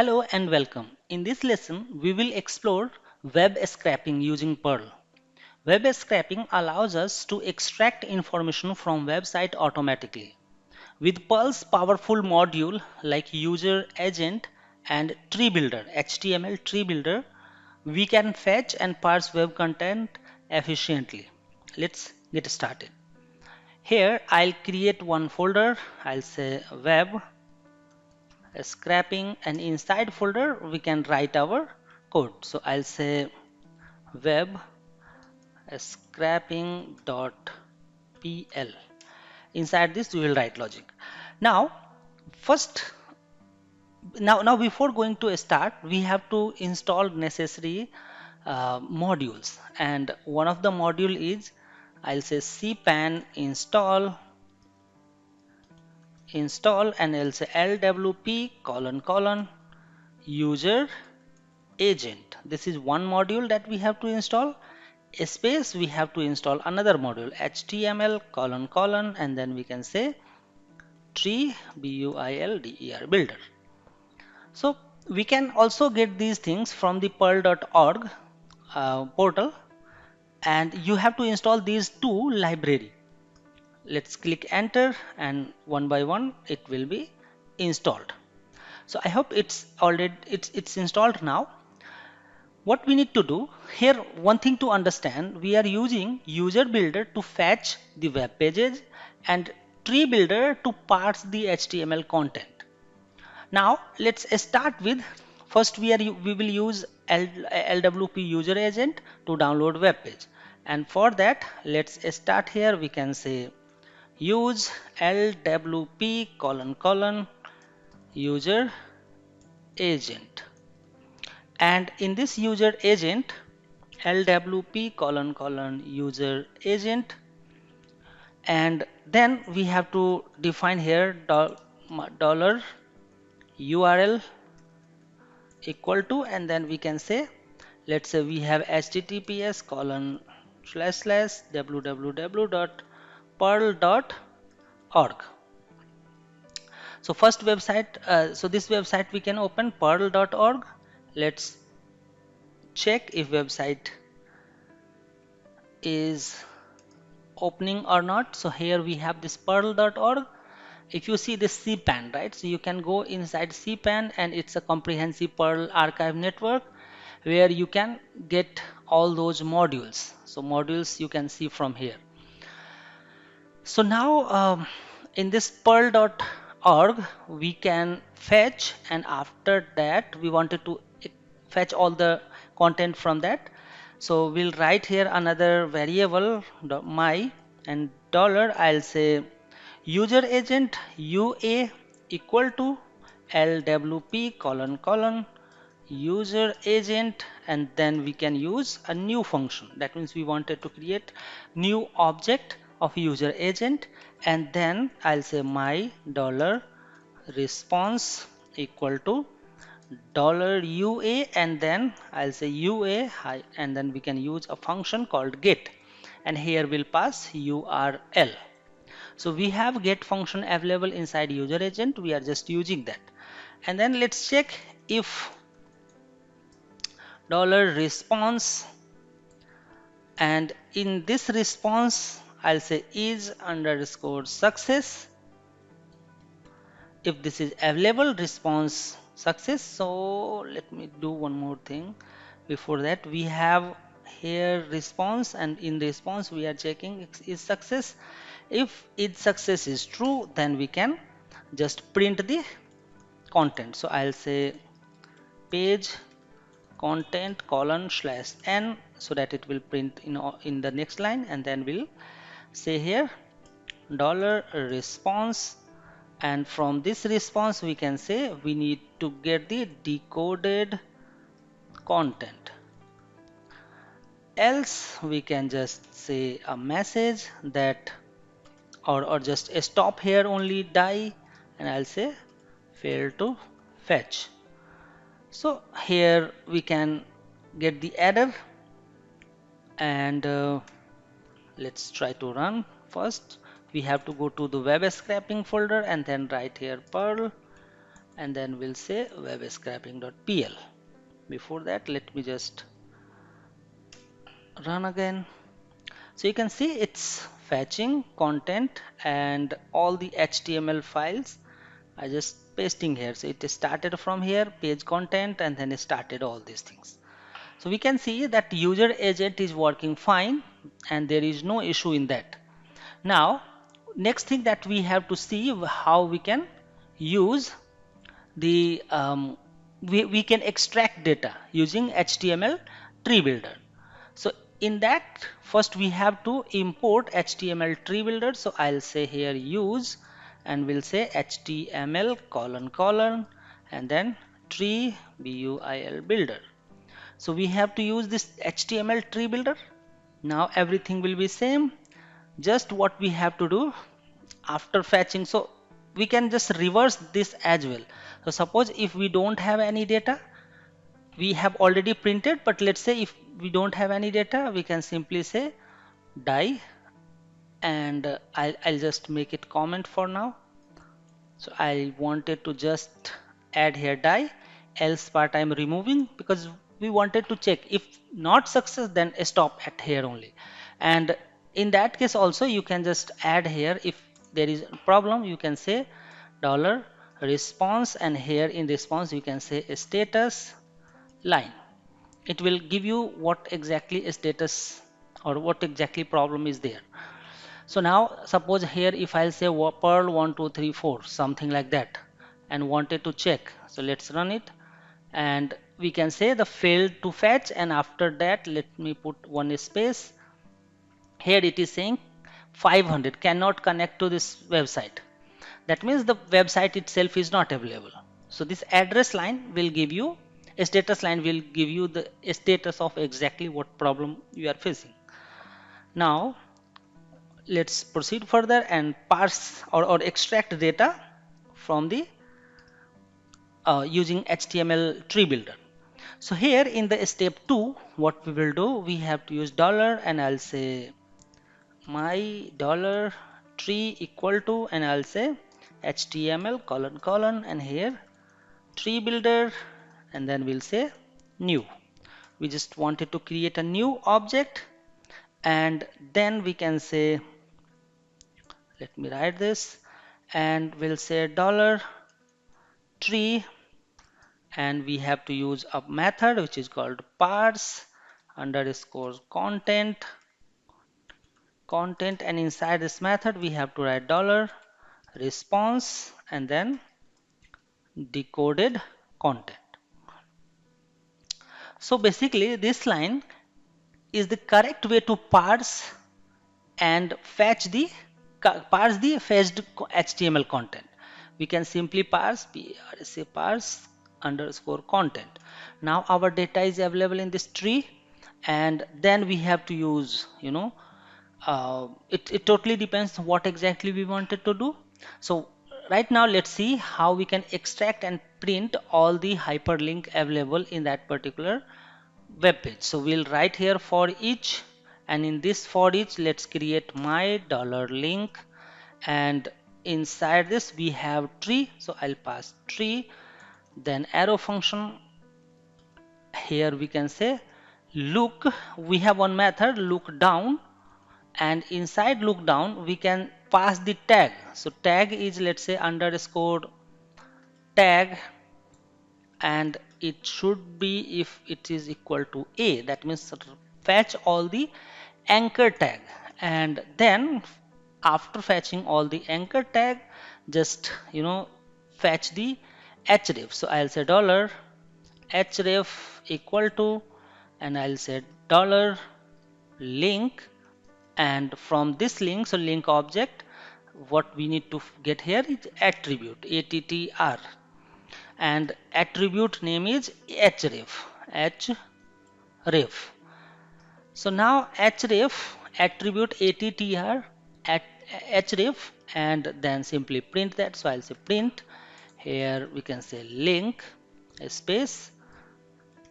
Hello and welcome. In this lesson, we will explore web scraping using Perl. Web scraping allows us to extract information from website automatically. With Perl's powerful module like user agent and tree builder, HTML tree builder, we can fetch and parse web content efficiently. Let's get started. Here I'll create one folder. I'll say web scraping, and inside folder we can write our code. So I'll say web scraping.pl. Inside this we will write logic. Now first now before going to start, we have to install necessary modules, and one of the module is, I'll say CPAN install, and I'll say lwp user agent. This is one module that we have to install. Space, we have to install another module, html : and then we can say tree builder. So we can also get these things from the perl.org portal, and you have to install these two library. Let's click enter, and one by one it will be installed. So I hope it's already it's installed now. What we need to do here, one thing to understand, we are using user builder to fetch the web pages and tree builder to parse the HTML content. Now let's start with, first we will use LWP user agent to download web page, and for that let's start here. We can say use LWP : user agent, and in this user agent, LWP : user agent, and then we have to define here dollar URL equal to, and then we can say, let's say we have https : www.perl.org. So first website, so this website we can open, perl.org. Let's check if website is opening or not. So here we have this perl.org. If you see this CPAN, right, so you can go inside CPAN, and it's a comprehensive Perl archive network where you can get all those modules. So modules you can see from here. So now in this perl.org we can fetch, and after that we wanted to fetch all the content from that. So we'll write here another variable my, and dollar, I'll say user agent UA equal to LWP : user agent, and then we can use a new function. That means we wanted to create new object of user agent, and then I'll say my dollar response equal to $UA, and then I'll say UA high, and then we can use a function called get, and here we'll pass URL. So we have get function available inside user agent, we are just using that. And then let's check if dollar response, and in this response I'll say is underscore success. If this is available, response success. So let me do one more thing. Before that, we have here response, and in response we are checking is success. If its success is true, then we can just print the content. So I'll say page content : n, so that it will print in the next line, and then we'll say here dollar response, and from this response we can say we need to get the decoded content, else we can just say a message that, or just stop here only die, and I'll say fail to fetch. So here we can get the error, and let's try to run. First we have to go to the web scraping folder, and then write here Perl, and then we'll say web scraping.pl. Before that, let me just run again. So you can see it's fetching content and all the HTML files. I just pasting here. So it started from here, page content, and then it started all these things. So we can see that user agent is working fine and there is no issue in that. Now, next thing that we have to see how we can use the we can extract data using HTML tree builder. So in that, first we have to import HTML tree builder. So I'll say here use, and we'll say HTML colon and then tree buil builder. So we have to use this HTML tree builder. Now everything will be same. Just what we have to do after fetching, so we can just reverse this as well. So suppose if we don't have any data, we have already printed, but let's say if we don't have any data, we can simply say die, and I'll just make it comment for now. So I wanted to just add here die, else part I'm removing because we wanted to check. If not success, then stop at here only. And in that case also you can just add here, if there is a problem you can say dollar response, and here in response you can say status line. It will give you what exactly is status or what exactly problem is there. So now suppose here if I'll say Perl 1234 something like that and wanted to check, so let's run it, and we can say the failed to fetch, and after that let me put one space. Here it is saying 500 cannot connect to this website. That means the website itself is not available. So this address line will give you a status line, will give you the status of exactly what problem you are facing. Now let's proceed further and parse or extract data from the using HTML tree builder. So here in the step 2, what we will do, we have to use dollar, and I'll say my dollar tree equal to, and I'll say HTML colon and here tree builder, and then we'll say new. We just wanted to create a new object, and then we can say, let me write this, and we'll say dollar tree, and we have to use a method which is called parse underscore content, and inside this method we have to write dollar response and then decoded content. So basically this line is the correct way to parse and fetch the fetched HTML content. We can simply parse parse underscore content. Now our data is available in this tree, and then we have to use, it totally depends what exactly we wanted to do. So right now let's see how we can extract and print all the hyperlink available in that particular web page. So we'll write here for each, and in this for each let's create my dollar link, and inside this we have tree, so I'll pass tree, then arrow function. Here we can say look, we have one method look down, and inside look down we can pass the tag. So tag is, let's say, underscore tag, and it should be, if it is equal to a, that means fetch all the anchor tag, and then after fetching all the anchor tag, just fetch the href. So I'll say dollar href equal to, and I'll say dollar link, and from this link, so link object, what we need to get here is attribute attr, and attribute name is href. So now href attribute attr at href, and then simply print that. So I'll say print, here we can say link space,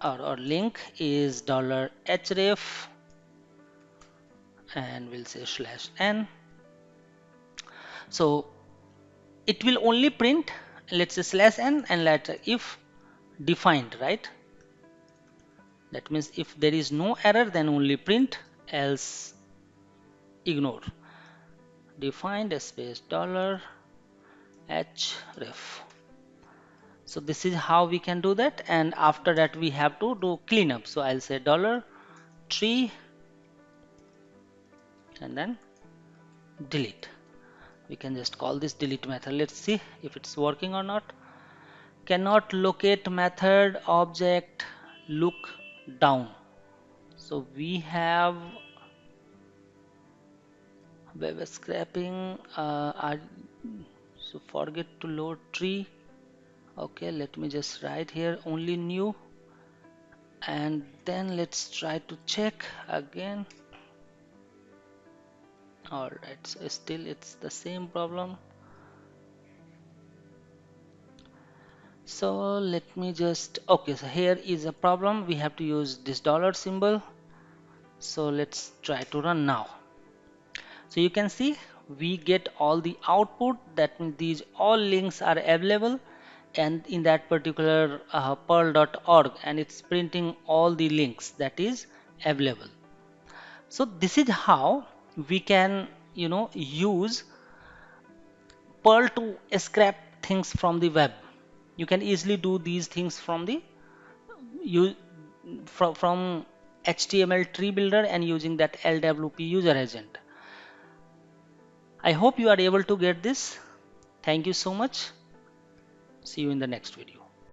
or link is dollar href, and we'll say /n. So it will only print let's say slash n and let if defined, right? That means if there is no error then only print, else ignore. Defined space dollar href. So this is how we can do that, and after that we have to do cleanup. So I'll say dollar $tree and then delete. We can just call this delete method. Let's see if it's working or not. Cannot locate method object look down. So we have web scraping. So forget to load tree. Okay, let me just write here only new, and then let's try to check again. Alright, so still it's the same problem. So let me just, okay, so here is a problem. We have to use this dollar symbol. So let's try to run now. So you can see we get all the output. That means these all links are available and in that particular perl.org, and it's printing all the links that is available. So this is how we can use Perl to scrap things from the web. You can easily do these things from the you from HTML tree builder and using that LWP user agent. I hope you are able to get this. Thank you so much. See you in the next video.